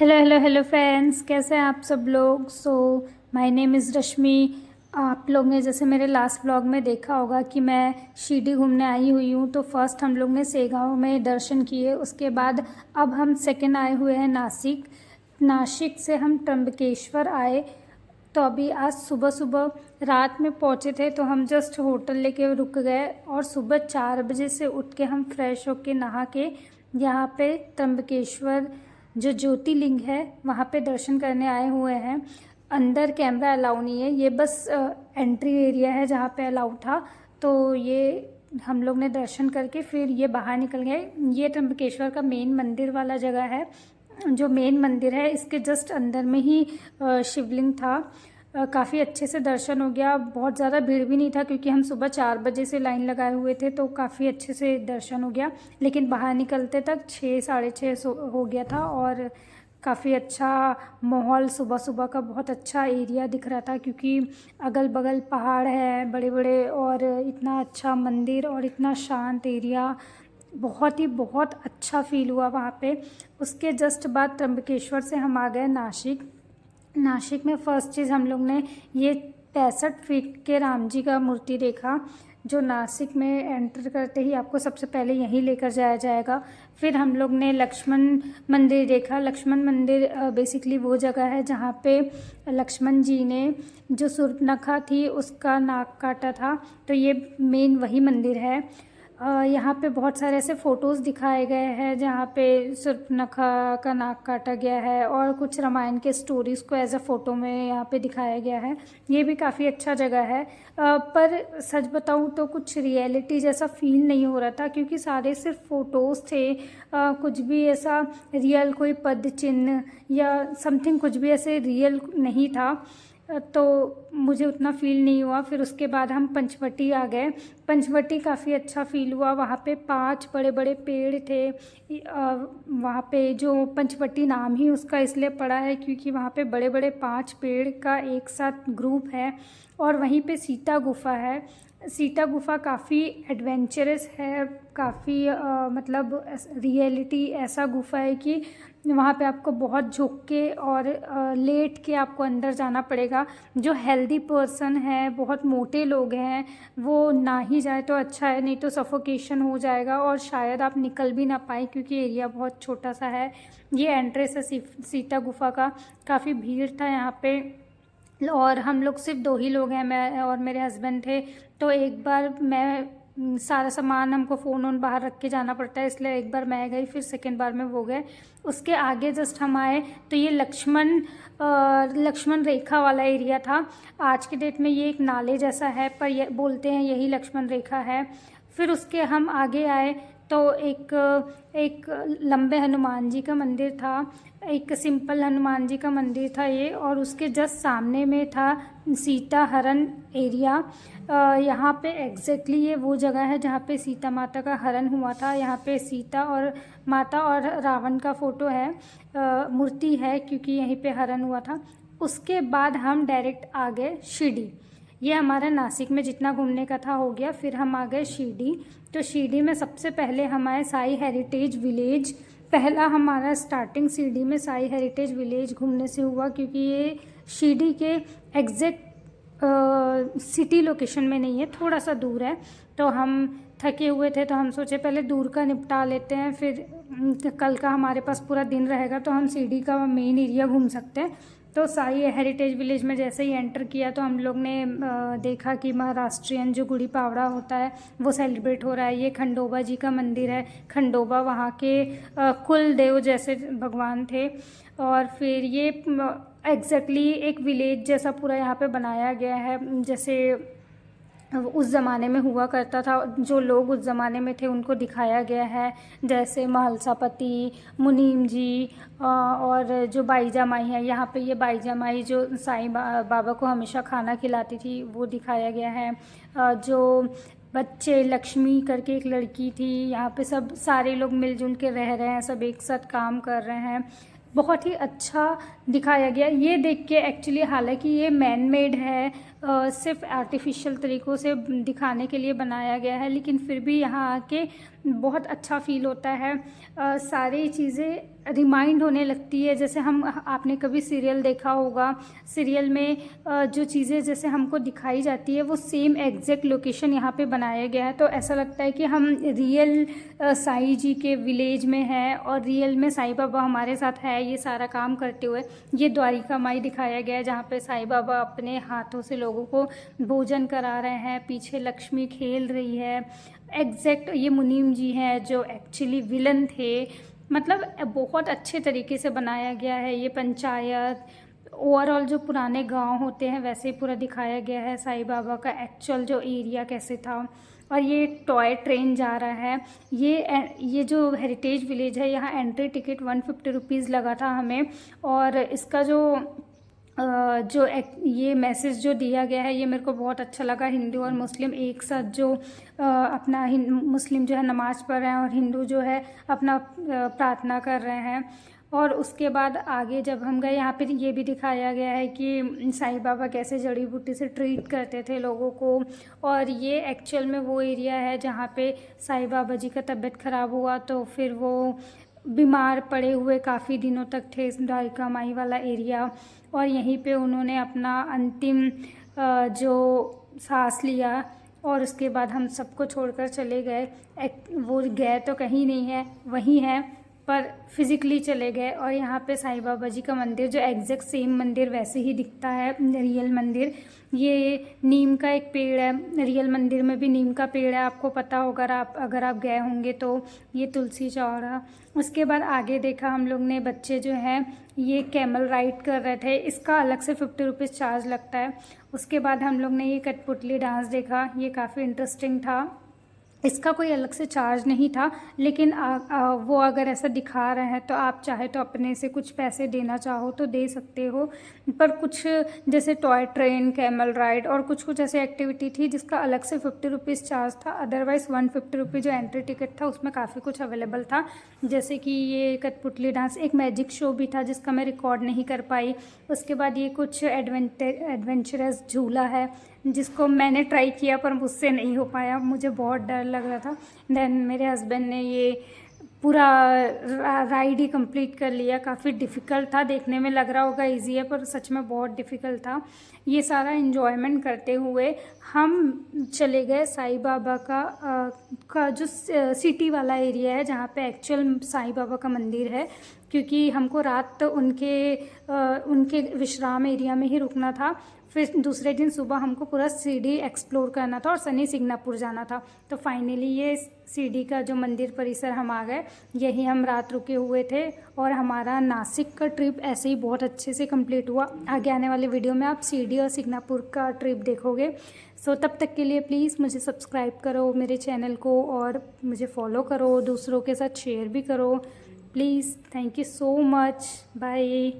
Hello hello hello friends, कैसे हैं आप सब लोग। माय नेम इज़ रश्मि। आप लोग ने जैसे मेरे लास्ट व्लॉग में देखा होगा कि मैं शिरडी घूमने आई हुई हूँ। तो फर्स्ट हम लोग ने सेगांव में दर्शन किए, उसके बाद अब हम सेकंड आए हुए हैं नासिक। नासिक से हम त्र्यंबकेश्वर आए। तो अभी आज सुबह सुबह रात में पहुँचे थे, तो हम जस्ट होटल लेके रुक गए और सुबह 4 बजे से उठ के हम फ्रेश होके नहा के यहाँ पे त्र्यंबकेश्वर जो ज्योतिर्लिंग है वहाँ पे दर्शन करने आए हुए हैं। अंदर कैमरा अलाउ नहीं है, ये बस एंट्री एरिया है जहाँ पे अलाउ था। तो ये हम लोग ने दर्शन करके फिर ये बाहर निकल गए। ये त्र्यंबकेश्वर का मेन मंदिर वाला जगह है। जो मेन मंदिर है इसके जस्ट अंदर में ही शिवलिंग था। काफ़ी अच्छे से दर्शन हो गया, बहुत ज़्यादा भीड़ भी नहीं था क्योंकि हम सुबह 4 बजे से लाइन लगाए हुए थे, तो काफ़ी अच्छे से दर्शन हो गया। लेकिन बाहर निकलते तक 6 साढ़े 6 हो गया था और काफ़ी अच्छा माहौल, सुबह सुबह का बहुत अच्छा एरिया दिख रहा था क्योंकि अगल बगल पहाड़ है बड़े बड़े और इतना अच्छा मंदिर और इतना शांत एरिया। बहुत अच्छा फील हुआ वहाँ पे। उसके जस्ट बाद त्र्यंबकेश्वर से हम आ गए नासिक। नासिक में फ़र्स्ट चीज़ हम लोग ने ये 65 फीट के राम जी का मूर्ति देखा, जो नासिक में एंटर करते ही आपको सबसे पहले यहीं लेकर जाया जाएगा। फिर हम लोग ने लक्ष्मण मंदिर देखा। लक्ष्मण मंदिर बेसिकली वो जगह है जहाँ पे लक्ष्मण जी ने जो शूर्पणखा थी उसका नाक काटा था, तो ये मेन वही मंदिर है। यहाँ पे बहुत सारे ऐसे फ़ोटोज़ दिखाए गए हैं जहाँ पे शूर्पणखा का नाक काटा गया है और कुछ रामायण के स्टोरीज़ को एज अ फ़ोटो में यहाँ पे दिखाया गया है। ये भी काफ़ी अच्छा जगह है। पर सच बताऊँ तो कुछ रियलिटी जैसा फील नहीं हो रहा था क्योंकि सारे सिर्फ फ़ोटोज़ थे। कुछ भी ऐसा रियल कोई पद चिन्ह या समथिंग कुछ भी ऐसे रियल नहीं था, तो मुझे उतना फ़ील नहीं हुआ। फिर उसके बाद हम पंचवटी आ गए। पंचवटी काफ़ी अच्छा फ़ील हुआ। वहाँ पे 5 बड़े बड़े पेड़ थे। वहाँ पे जो पंचवटी नाम ही उसका इसलिए पड़ा है क्योंकि वहाँ पे बड़े बड़े 5 पेड़ का एक साथ ग्रुप है। और वहीं पे सीता गुफा है। सीता गुफा काफ़ी एडवेंचरस है, काफ़ी मतलब रियलिटी ऐसा गुफा है कि वहाँ पे आपको बहुत झुक के और लेट के आपको अंदर जाना पड़ेगा। जो हेल्दी पर्सन है, बहुत मोटे लोग हैं, वो ना ही जाए तो अच्छा है, नहीं तो सफोकेशन हो जाएगा और शायद आप निकल भी ना पाए क्योंकि एरिया बहुत छोटा सा है। ये एंट्रेंस है सीता गुफा का। काफ़ी भीड़ था यहाँ पे और हम लोग सिर्फ 2 ही लोग हैं, मैं और मेरे हस्बैंड थे। तो एक बार सारा सामान हमको फ़ोन वोन बाहर रख के जाना पड़ता है, इसलिए एक बार मैं गई, फिर सेकेंड बार में वो गए। उसके आगे जस्ट हम आए तो ये लक्ष्मण रेखा वाला एरिया था। आज के डेट में ये एक नाले जैसा है, पर ये बोलते हैं यही लक्ष्मण रेखा है। फिर उसके हम आगे आए तो एक लंबे हनुमान जी का मंदिर था, एक सिंपल हनुमान जी का मंदिर था ये, और उसके जस्ट सामने में था सीता हरण एरिया। यहाँ पे एग्जैक्टली ये वो जगह है जहाँ पे सीता माता का हरण हुआ था। यहाँ पे सीता और माता और रावण का फ़ोटो है, मूर्ति है, क्योंकि यहीं पे हरण हुआ था। उसके बाद हम डायरेक्ट आ गए शिरडी। ये हमारा नासिक में जितना घूमने का था हो गया। फिर हम आ गए शिरडी। तो शिरडी में सबसे पहले हम आए साई हेरिटेज विलेज। पहला हमारा स्टार्टिंग शिरडी में साई हेरिटेज विलेज घूमने से हुआ क्योंकि ये शिरडी के एग्जैक्ट सिटी लोकेशन में नहीं है, थोड़ा सा दूर है। तो हम थके हुए थे तो हम सोचे पहले दूर का निपटा लेते हैं, फिर कल का हमारे पास पूरा दिन रहेगा तो हम शिरडी का मेन एरिया घूम सकते हैं। तो साई हेरिटेज विलेज में जैसे ही एंटर किया तो हम लोग ने देखा कि महाराष्ट्रियन जो गुड़ी पावड़ा होता है वो सेलिब्रेट हो रहा है। ये खंडोबा जी का मंदिर है। खंडोबा वहाँ के कुल देव जैसे भगवान थे। और फिर ये एग्जैक्टली एक विलेज जैसा पूरा यहाँ पे बनाया गया है, जैसे उस ज़माने में हुआ करता था। जो लोग उस ज़माने में थे उनको दिखाया गया है, जैसे महलसापति, मुनीम जी और जो बाईजा माई है। यहाँ पे ये बाईजा माई जो साईं बाबा को हमेशा खाना खिलाती थी वो दिखाया गया है। जो बच्चे लक्ष्मी करके एक लड़की थी, यहाँ पे सब सारे लोग मिलजुल के रह रहे हैं, सब एक साथ काम कर रहे हैं। बहुत ही अच्छा दिखाया गया ये देख के एक्चुअली। हालांकि ये मैन मेड है, सिर्फ आर्टिफिशियल तरीक़ों से दिखाने के लिए बनाया गया है, लेकिन फिर भी यहाँ आके बहुत अच्छा फील होता है। सारी चीज़ें रिमाइंड होने लगती है। जैसे हम आपने कभी सीरियल देखा होगा, सीरियल में जो चीज़ें जैसे हमको दिखाई जाती है वो सेम एग्जैक्ट लोकेशन यहाँ पे बनाया गया है। तो ऐसा लगता है कि हम रियल साईं जी के विलेज में हैं और रियल में साईं बाबा हमारे साथ है ये सारा काम करते हुए। ये द्वारिका माई दिखाया गया है जहाँ पे साईं बाबा अपने हाथों से लोगों को भोजन करा रहे हैं, पीछे लक्ष्मी खेल रही है। एग्जैक्ट ये मुनीम जी हैं जो एक्चुअली विलन थे। मतलब बहुत अच्छे तरीके से बनाया गया है ये पंचायत। ओवरऑल जो पुराने गांव होते हैं वैसे ही पूरा दिखाया गया है, साईं बाबा का एक्चुअल जो एरिया कैसे था। और ये टॉय ट्रेन जा रहा है। ये जो हेरिटेज विलेज है यहाँ एंट्री टिकट 150 रुपीज़ लगा था हमें। और इसका ये मैसेज जो दिया गया है ये मेरे को बहुत अच्छा लगा। हिंदू और मुस्लिम एक साथ जो अपना मुस्लिम जो है नमाज़ पढ़ रहे हैं और हिंदू जो है अपना प्रार्थना कर रहे हैं। और उसके बाद आगे जब हम गए यहाँ पे ये भी दिखाया गया है कि साईं बाबा कैसे जड़ी बूटी से ट्रीट करते थे लोगों को। और ये एक्चुअल में वो एरिया है जहाँ पे साईं बाबा जी का तबीयत ख़राब हुआ तो फिर वो बीमार पड़े हुए काफ़ी दिनों तक थे, इस द्वारिका माई वाला एरिया। और यहीं पे उन्होंने अपना अंतिम जो सांस लिया और उसके बाद हम सबको छोड़कर चले गए। वो गए तो कहीं नहीं है, वहीं है पर फिज़िकली चले गए। और यहाँ पे साईं बाबा जी का मंदिर जो एग्जैक्ट सेम मंदिर वैसे ही दिखता है, रियल मंदिर। ये नीम का एक पेड़ है, रियल मंदिर में भी नीम का पेड़ है, आपको पता होगा अगर आप गए होंगे तो। ये तुलसी चौरा। उसके बाद आगे देखा हम लोग ने, बच्चे जो हैं ये कैमल राइड कर रहे थे, इसका अलग से 50 रुपीज़ चार्ज लगता है। उसके बाद हम लोग ने ये कठपुतली डांस देखा, ये काफ़ी इंटरेस्टिंग था। इसका कोई अलग से चार्ज नहीं था, लेकिन वो अगर ऐसा दिखा रहे हैं तो आप चाहे तो अपने से कुछ पैसे देना चाहो तो दे सकते हो। पर कुछ जैसे टॉय ट्रेन, कैमल राइड और कुछ कुछ ऐसी एक्टिविटी थी जिसका अलग से 50 रुपीज़ चार्ज था। अदरवाइज़ 150 रुपीज़ जो एंट्री टिकट था उसमें काफ़ी कुछ अवेलेबल था। जैसे कि ये कठपुतली डांस, एक मैजिक शो भी था जिसका मैं रिकॉर्ड नहीं कर पाई। उसके बाद ये कुछ एडवेंचरस झूला है जिसको मैंने ट्राई किया पर मुझसे नहीं हो पाया, मुझे बहुत डर लग रहा था। देन मेरे हस्बैंड ने ये पूरा राइड ही कंप्लीट कर लिया। काफ़ी डिफ़िकल्ट था, देखने में लग रहा होगा इजी है पर सच में बहुत डिफ़िकल्ट था। ये सारा इन्जॉयमेंट करते हुए हम चले गए साईं बाबा का जो सिटी वाला एरिया है जहाँ पे एक्चुअल साईं बाबा का मंदिर है। क्योंकि हमको रात उनके विश्राम एरिया में ही रुकना था। फिर दूसरे दिन सुबह हमको पूरा सीडी एक्सप्लोर करना था और शनि सिंगनापुर जाना था। तो फाइनली ये सीडी का जो मंदिर परिसर हम आ गए, यही हम रात रुके हुए थे। और हमारा नासिक का ट्रिप ऐसे ही बहुत अच्छे से कंप्लीट हुआ। आगे आने वाले वीडियो में आप सीडी और सिंगनापुर का ट्रिप देखोगे। सो तब तक के लिए प्लीज़ मुझे सब्सक्राइब करो मेरे चैनल को और मुझे फॉलो करो, दूसरों के साथ शेयर भी करो please. Thank you so much, bye.